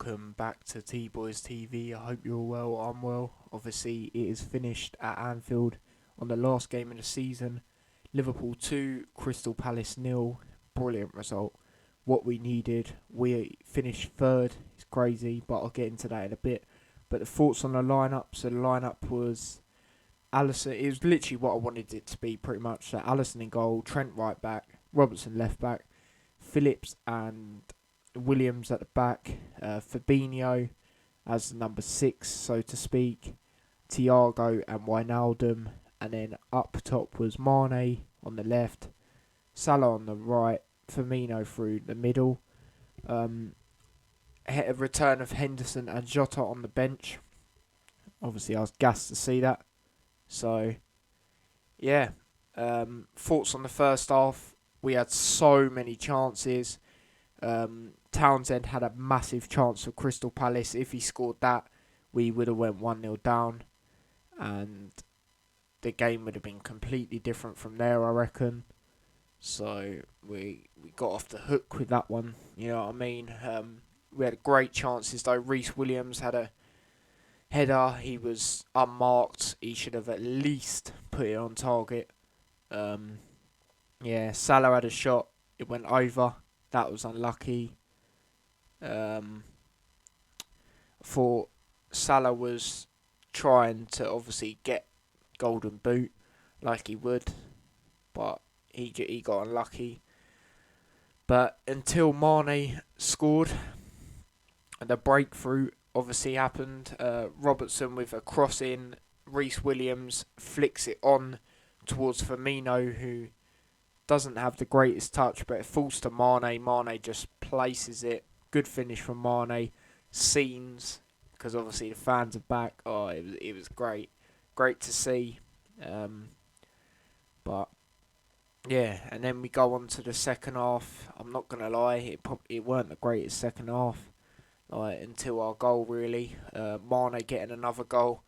welcome back to T-Boys TV. I hope you're well. I'm well. Obviously, it is finished at Anfield on the last game of the season. Liverpool 2, Crystal Palace 0. Brilliant result. What we needed. We finished third. It's crazy, but I'll get into that in a bit. But the thoughts on the lineup. So the lineup was Alisson. It was literally what I wanted it to be, pretty much. So Alisson in goal, Trent right back, Robertson left back, Phillips and Williams at the back, Fabinho as number 6, so to speak, Thiago and Wijnaldum, and then up top was Mane on the left, Salah on the right, Firmino through the middle, a return of Henderson and Jota on the bench. Obviously, I was gassed to see that. So, yeah, thoughts on the first half. We had so many chances. Townsend had a massive chance for Crystal Palace. If he scored that, we would have went 1-0 down, and the game would have been completely different from there, I reckon. So we got off the hook with that one. You know what I mean? We had great chances though. Reece Williams had a header. He was unmarked. He should have at least put it on target. Salah had a shot. It went over. That was unlucky. For Salah was trying to obviously get golden boot like he would, but he got unlucky. But until Mane scored, the breakthrough obviously happened. Robertson with a cross in, Reece Williams flicks it on towards Firmino, who doesn't have the greatest touch, but it falls to Mane. Mane just places it. Good finish from Mane. Scenes, because obviously the fans are back. Oh, it was great. Great to see. But, yeah, and then we go on to the second half. I'm not going to lie, it weren't the greatest second half. Until our goal, really. Mane getting another goal.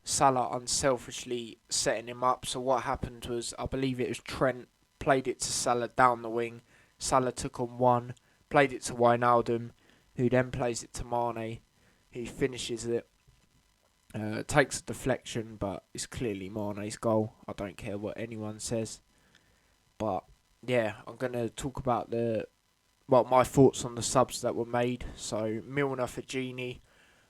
Salah unselfishly setting him up. So what happened was, I believe it was Trent played it to Salah down the wing. Salah took on one, played it to Wijnaldum, who then plays it to Mane. He finishes it, takes a deflection, but it's clearly Mane's goal. I don't care what anyone says. But yeah, I'm going to talk about my thoughts on the subs that were made. So Milner for Gini.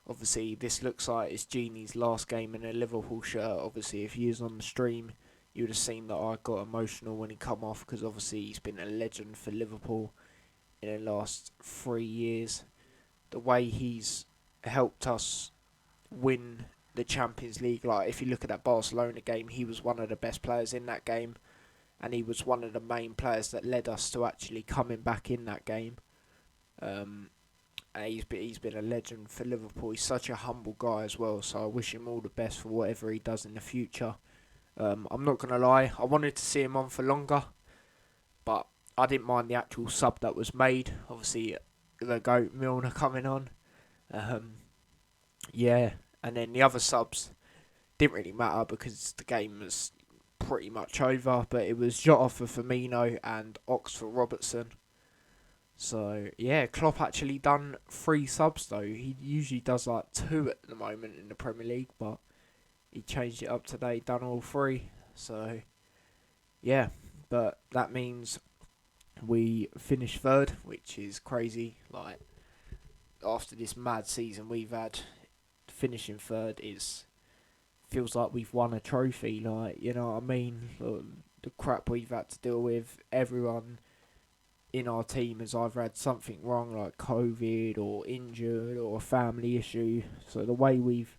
Obviously, this looks like it's Gini's last game in a Liverpool shirt. Obviously, if he was on the stream, you would have seen that I got emotional when he come off, because obviously he's been a legend for Liverpool in the last 3 years. The way he's helped us win the Champions League, like if you look at that Barcelona game, he was one of the best players in that game, and he was one of the main players that led us to actually coming back in that game. And he's been a legend for Liverpool. He's such a humble guy as well, so I wish him all the best for whatever he does in the future. I'm not going to lie, I wanted to see him on for longer, but I didn't mind the actual sub that was made. Obviously, the GOAT Milner coming on. And then the other subs didn't really matter because the game was pretty much over, but it was Jota for Firmino and Ox for Robertson. So, yeah, Klopp actually done 3 subs though. He usually does like 2 at the moment in the Premier League, but he changed it up today, done all 3. So, yeah, but that means we finished third, which is crazy. Like, after this mad season we've had, finishing third feels like we've won a trophy. Like, you know what I mean? The crap we've had to deal with, everyone in our team has either had something wrong, like COVID or injured or a family issue. So the way we've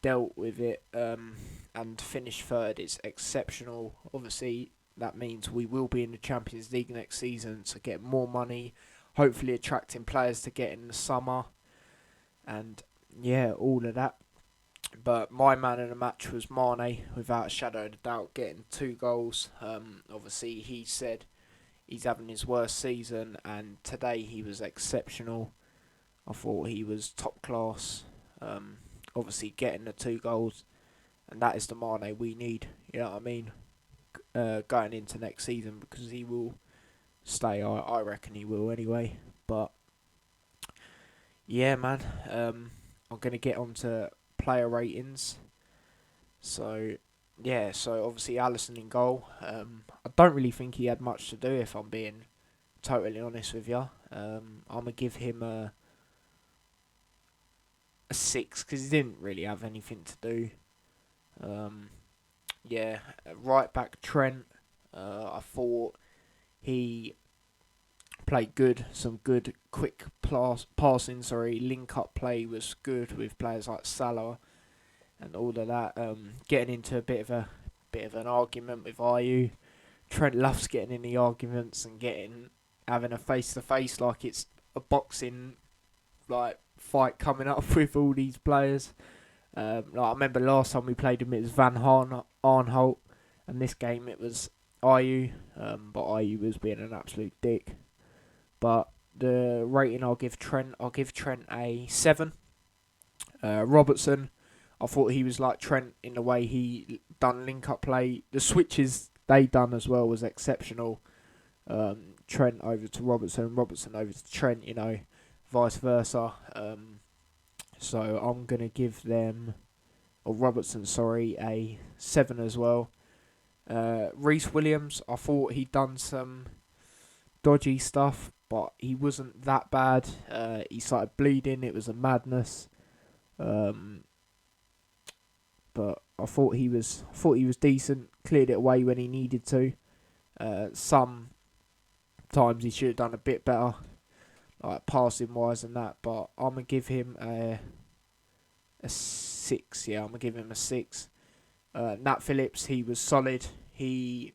dealt with it and finished third is exceptional. Obviously, that means we will be in the Champions League next season to get more money, hopefully attracting players to get in the summer, and yeah, all of that. But my man of the match was Mane, without a shadow of a doubt, getting 2 goals. Obviously, he said he's having his worst season, and today he was exceptional. I thought he was top class. Obviously, getting the 2 goals, and that is the Mane we need. You know what I mean? Going into next season, because he will stay. I reckon he will anyway. But yeah, man. I'm gonna get on to player ratings. So so obviously Allison in goal. I don't really think he had much to do, if I'm being totally honest with you. I'm gonna give him a 6 because he didn't really have anything to do. Um, yeah, right back Trent. I thought he played good. Some good quick passing. Sorry, link up play was good with players like Salah and all of that. Getting into a bit of an argument with IU. Trent loves getting in the arguments and having a face to face like it's a boxing like fight coming up with all these players. I remember last time we played him, it was Arnholt, and this game it was IU. But IU was being an absolute dick. But the rating I'll give Trent a 7. Robertson, I thought he was like Trent in the way he done link up play. The switches they done as well was exceptional. Trent over to Robertson, Robertson over to Trent, vice versa. So I'm going to give them, or Robertson, sorry, a 7 as well. Reece Williams, I thought he'd done some dodgy stuff, but he wasn't that bad. He started bleeding, it was a madness. But I thought he was decent, cleared it away when he needed to. Sometimes he should have done a bit better, like passing wise and that, but I'm gonna give him a 6. Yeah, I'm gonna give him a 6. Nat Phillips, he was solid. He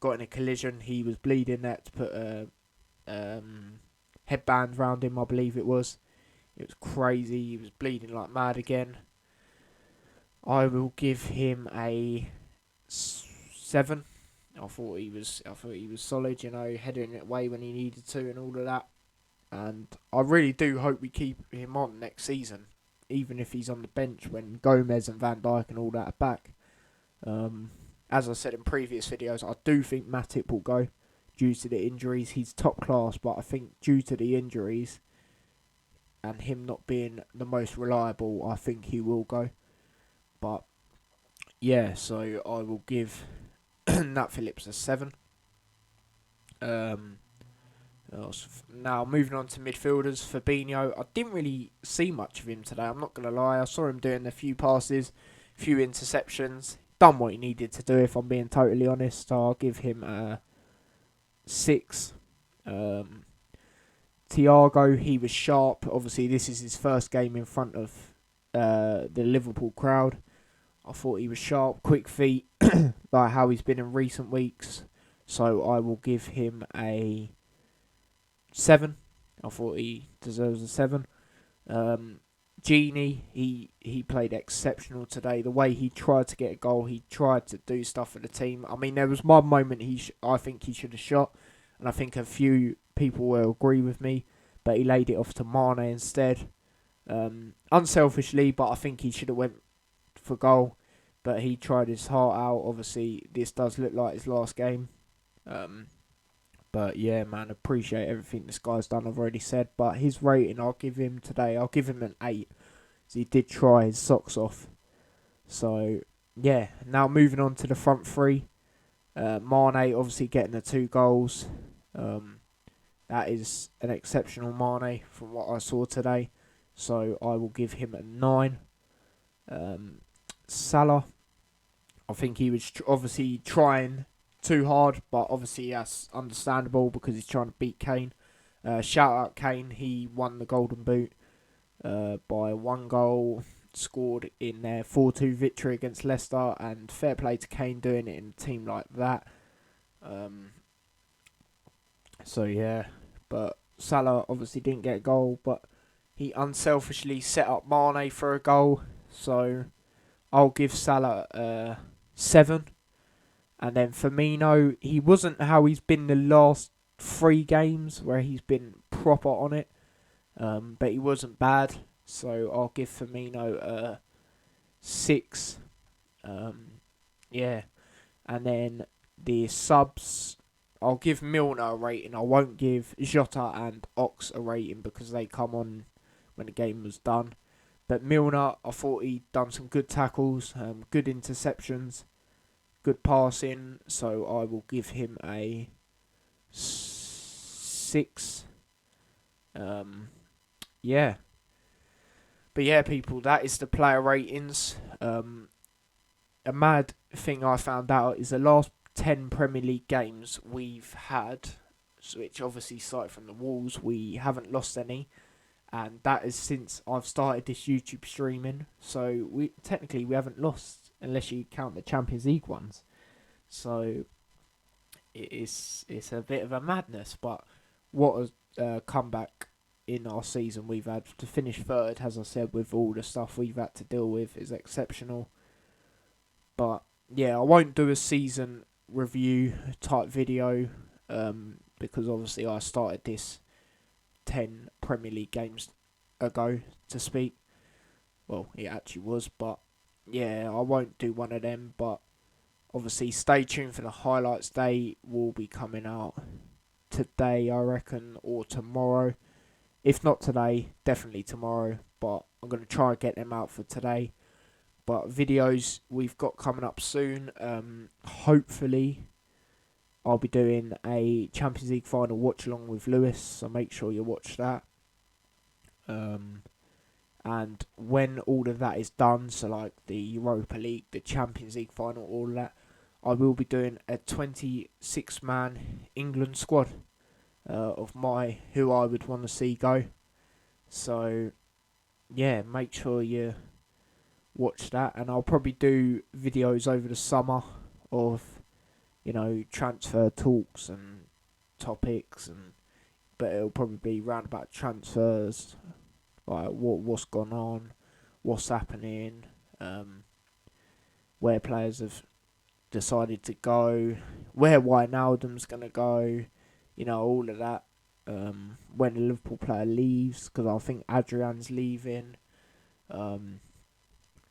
got in a collision. He was bleeding. That to put a headband round him, I believe it was. It was crazy. He was bleeding like mad again. I will give him a 7. I thought he was solid. Heading it away when he needed to and all of that. And I really do hope we keep him on next season, even if he's on the bench when Gomez and Van Dijk and all that are back. As I said in previous videos, I do think Matip will go due to the injuries. He's top class, but I think due to the injuries and him not being the most reliable, I think he will go. But yeah, so I will give Nat Phillips a 7. Now moving on to midfielders, Fabinho. I didn't really see much of him today. I'm not gonna lie. I saw him doing a few passes, few interceptions. Done what he needed to do, if I'm being totally honest. So I'll give him a 6. Thiago, he was sharp. Obviously, this is his first game in front of the Liverpool crowd. I thought he was sharp, quick feet, like how he's been in recent weeks. So I will give him a 7. I thought he deserves a 7. Gini, he played exceptional today. The way he tried to get a goal, he tried to do stuff for the team. I mean, there was one moment I think he should have shot, and I think a few people will agree with me, but he laid it off to Mane instead. Unselfishly, but I think he should have went for goal, but he tried his heart out. Obviously, this does look like his last game. But yeah, man, appreciate everything this guy's done. I've already said, but his rating I'll give him an 8. So he did try his socks off. So yeah, now moving on to the front three. Mane obviously getting the 2 goals. That is an exceptional Mane from what I saw today. So I will give him a 9. Salah, I think he was obviously trying too hard, but obviously that's understandable because he's trying to beat Kane. Shout out Kane, he won the Golden Boot by 1 goal, scored in their 4-2 victory against Leicester, and fair play to Kane doing it in a team like that. So yeah, but Salah obviously didn't get a goal, but he unselfishly set up Mane for a goal, so I'll give Salah a 7. And then Firmino, he wasn't how he's been the last 3 games where he's been proper on it. But he wasn't bad. So I'll give Firmino a 6. Yeah. And then the subs, I'll give Milner a rating. I won't give Jota and Ox a rating because they come on when the game was done. But Milner, I thought he'd done some good tackles, good interceptions, good passing. So I will give him a 6. Yeah. But yeah, people, that is the player ratings. A mad thing I found out is the last 10 Premier League games we've had, which obviously started from the Wolves, we haven't lost any. And that is since I've started this YouTube streaming. So we haven't lost, unless you count the Champions League ones. So it's a bit of a madness. But what a comeback in our season we've had. To finish third, as I said, with all the stuff we've had to deal with, is exceptional. But yeah, I won't do a season review type video, because obviously I started this 10 Premier League games ago, to speak. Well, it actually was, but yeah, I won't do one of them. But obviously, stay tuned for the highlights. They will be coming out today, I reckon, or tomorrow. If not today, definitely tomorrow. But I'm going to try and get them out for today. But videos we've got coming up soon. Hopefully, I'll be doing a Champions League final watch along with Lewis, so make sure you watch that. And when all of that is done, so like the Europa League, the Champions League final, all of that, I will be doing a 26-man England squad of who I would want to see go. So yeah, make sure you watch that, and I'll probably do videos over the summer of, transfer talks and topics, but it'll probably be round about transfers, like what's gone on, what's happening, where players have decided to go, where Wijnaldum's gonna go, all of that. When a Liverpool player leaves, because I think Adrian's leaving.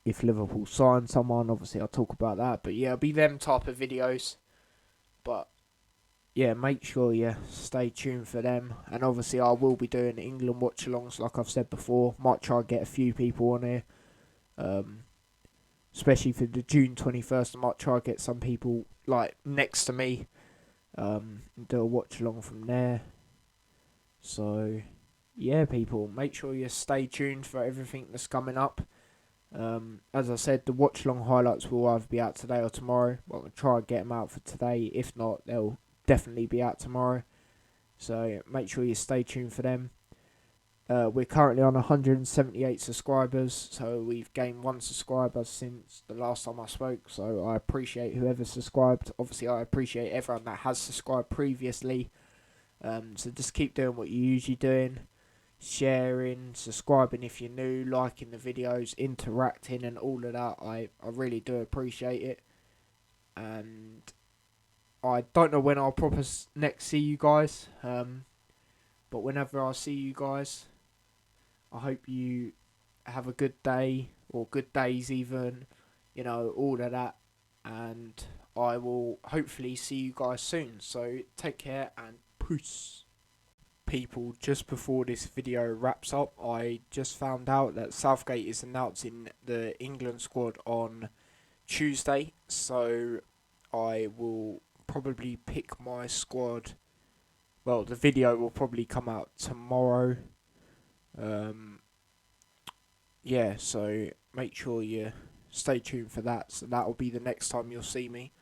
If Liverpool sign someone, obviously I'll talk about that. But yeah, it'll be them type of videos. But yeah, make sure you stay tuned for them. And obviously I will be doing England watch-alongs, like I've said before. Might try and get a few people on here. Especially for the June 21st, I might try and get some people like next to me. And do a watch-along from there. So yeah, people, make sure you stay tuned for everything that's coming up. As I said, the watch-along highlights will either be out today or tomorrow. Well, I'll try and get them out for today. If not, they'll definitely be out tomorrow. So make sure you stay tuned for them. We're currently on 178 subscribers, so we've gained 1 subscriber since the last time I spoke. So I appreciate whoever subscribed. Obviously, I appreciate everyone that has subscribed previously. So just keep doing what you're usually doing. Sharing, subscribing if you're new, liking the videos, interacting and all of that. I really do appreciate it. And I don't know when I'll next see you guys. But whenever I see you guys, I hope you have a good day, or good days even, all of that. And I will hopefully see you guys soon. So take care and peace. People, just before this video wraps up, I just found out that Southgate is announcing the England squad on Tuesday, so I will probably pick my squad. Well, the video will probably come out tomorrow. Yeah, so make sure you stay tuned for that. So that will be the next time you'll see me.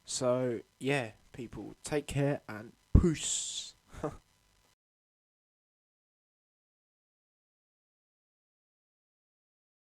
So yeah, people, take care and peace.